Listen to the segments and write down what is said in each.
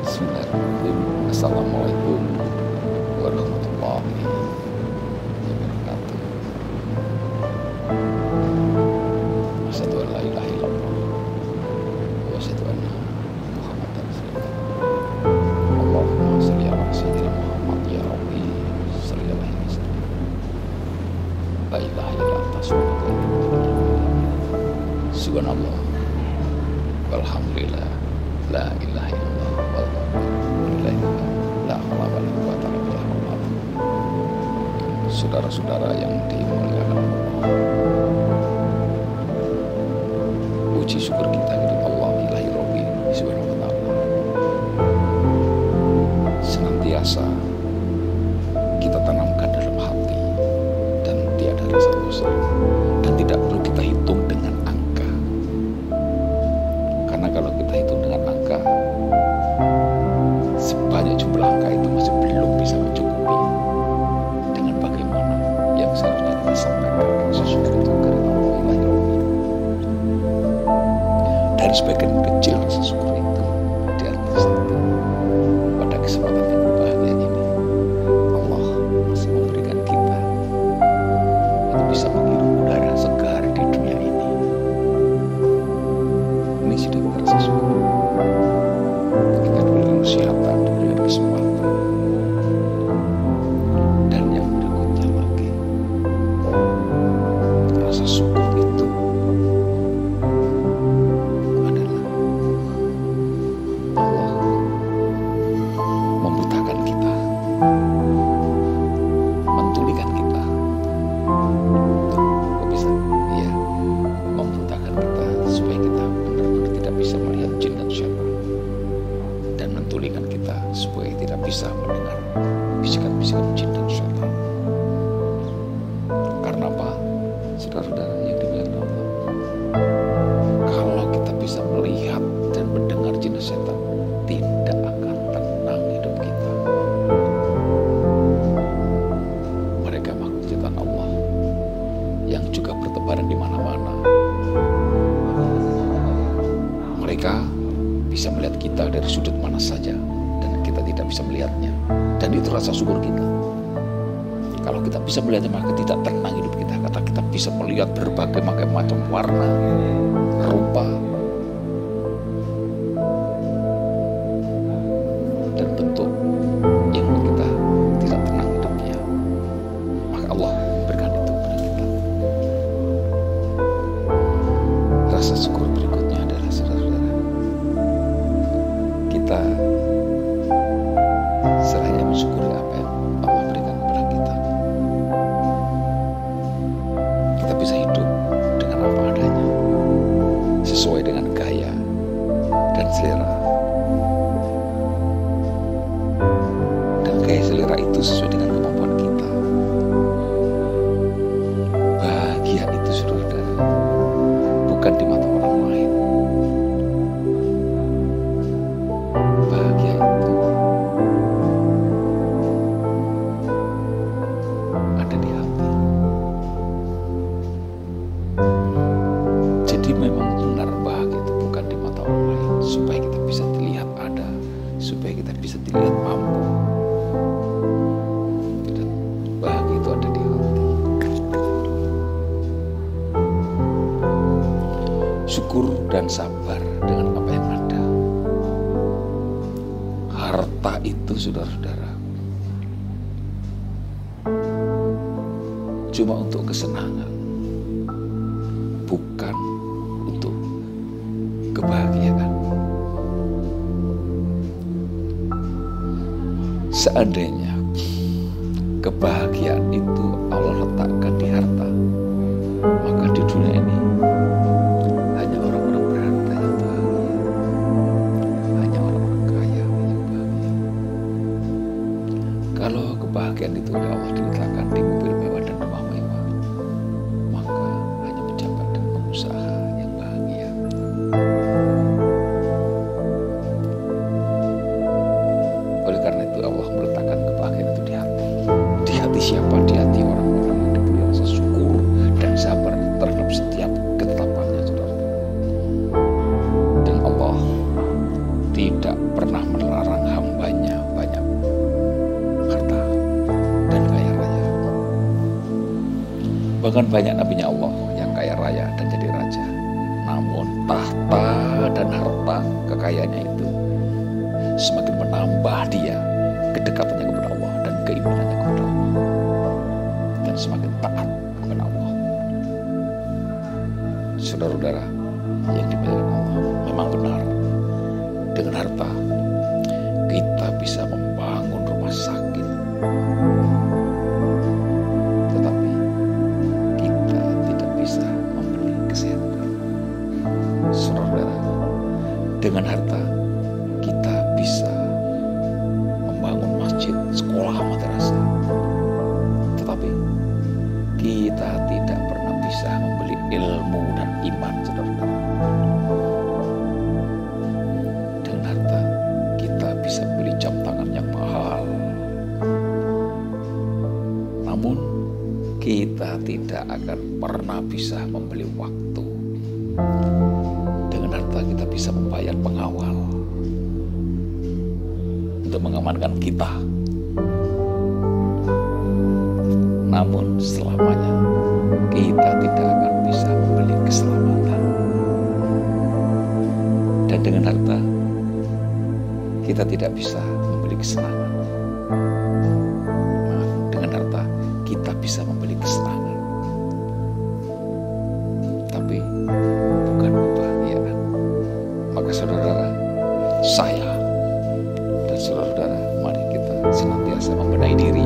Bismillahirrahmanirrahim. Assalamualaikum warahmatullahi wabarakatuh. Asyhadu an la ilaha illallah wa asyhadu anna Muhammadan rasulullah. Allahumma shalli ala sayyidina Muhammad ya rabbi shalli alaihi wasallam. La ilaha illa anta subhanallah walhamdulillah la ilaha illallah la haula wala quwwata illa billah. Saudara-saudara yang dimuliakan Allah, puji syukur kita kepada Allah ilahi rabbi subhanahu wa ta'ala. Senantiasa kita tanamkan dalam hati dan tiada rasa bosan, dan tidak perlu kita hitung dengan angka, karena kalau kita hitung dengan angka, sebanyak jumlah angka itu masih belum bisa mencukupi dengan bagaimana yang seharusnya kita sampaikan sesuatu itu karena Allah ilahi rabbi. Dan sebagian kecil rasa syukur itu di antara kita pada kesempatan yang berbahagia ini, Allah masih memberikan kita untuk bisa menghirup udara segar di dunia ini. Ini sudah kita rasa syukur. Kita diberikan kesehatan, diberikan kesempatan. Dan yang berikutnya lagi, rasa syukur itu adalah Allah membutakan kita, mentulikan kita. Kok bisa? Iya, membutakan kita supaya kita benar-benar tidak bisa melihat jin dan syaitan, dan mentulikan kita supaya tidak bisa mendengar bisikan-bisikan jin dan syaitan. Karena apa? Saudara-saudara yang dimuliakan Allah, kalau kita bisa melihat dan mendengar jin dan syaitan, tidak akan tenang hidup kita. Mereka makhluk ciptaan Allah yang juga bertebaran di mana-mana. Mereka bisa melihat kita dari sudut mana saja dan kita tidak bisa melihatnya, dan itu rasa syukur kita. Kalau kita bisa melihatnya, maka tidak tenang hidup kita, karena kita bisa melihat berbagai macam warna, rupa, dan bentuk yang kita tidak tenang hidupnya. Maka Allah berikan itu kepada kita. Rasa syukur berikutnya adalah, saudara-saudara, kita seraya mensyukuri apa yang Allah berikan kepada kita. Kita bisa hidup dengan apa adanya, sesuai dengan gaya dan selera. Dan gaya selera itu sesuai dengan kemampuan kita. Bahagia itu, saudara-saudara, bukan di mata orang lain. Bahagia itu ada di hati. Jadi memang benar bahagia itu bukan di mata orang lain, supaya kita bisa dilihat ada, supaya kita bisa dilihat mampu. Dan bahagia itu ada di hati. Syukur dan sabar dengan apa yang ada. Harta itu, saudara-saudara, cuma untuk kesenangan, bukan untuk kebahagiaan. Seandainya kebahagiaan itu Allah letakkan di harta, maka di dunia ini hanya orang-orang berharta yang bahagia, hanya orang-orang kaya yang bahagia. Kalau kebahagiaan itu oleh Allah diletakkan di mobil mewah dan rumah mewah, maka hanya pejabat dan pengusaha yang bahagia. Oleh karena itu Allah meletakkan kebahagiaan itu di hati. Di hati siapa? Di hati orang-orang yang diberi rasa syukur dan sabar terhadap setiap ketetapannya, saudara. Dan Allah tidak pernah melarang Bahkan banyak nabinya Allah yang kaya raya dan jadi raja. Namun tahta dan harta kekayaannya itu semakin menambah dia kedekatannya kepada Allah dan keimanannya kepada Allah. Dan semakin taat kepada Allah. Saudara-saudara yang dimuliakan Allah, memang benar. Dengan harta kita bisa membangun rumah sakit. Tetapi kita tidak bisa membeli kesehatan. Saudara-saudara, dengan harta kita bisa membangun masjid, sekolah, madrasah. Tetapi kita tidak pernah bisa membeli ilmu dan iman, saudara-saudara. Dengan harta kita bisa beli jam tangan yang mahal. Namun kita tidak akan pernah bisa membeli waktu. Dengan harta kita bisa membayar pengawal untuk mengamankan kita. Namun selamanya kita tidak akan bisa membeli keselamatan. Dan dengan harta kita tidak bisa membeli kesenangan. Maaf, dengan harta kita bisa membeli kesenangan, tapi bukan kebahagiaan. Maka saudara-saudara, saya dan saudara-saudara, mari kita senantiasa membenahi diri,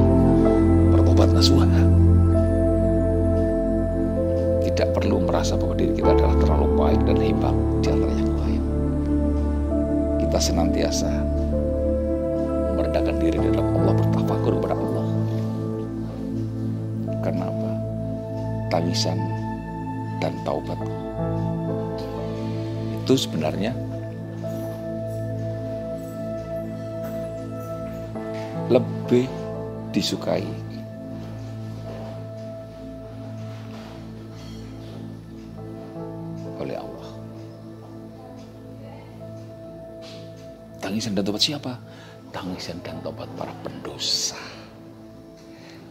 bertobat nasuha. Tidak perlu merasa bahwa diri kita adalah terlalu baik dan hebat di antara yang lain. Kita senantiasa merendahkan diri di dalam Allah, bertafakur kepada Allah. Karena apa? Tangisan dan taubat itu sebenarnya lebih disukai oleh Allah. Tangisan dan taubat siapa? Tangisan dan taubat para pendosa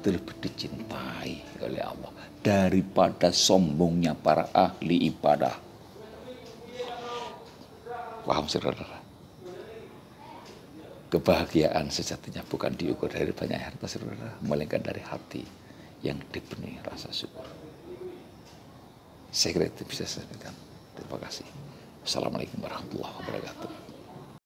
itu lebih dicintai oleh Allah daripada sombongnya para ahli ibadah. Paham, saudara? Kebahagiaan sejatinya bukan diukur dari banyak harta, saudara, melainkan dari hati yang dipenuhi rasa syukur. Saya kira itu bisa saya sampaikan. Terima kasih. Assalamualaikum warahmatullahi wabarakatuh.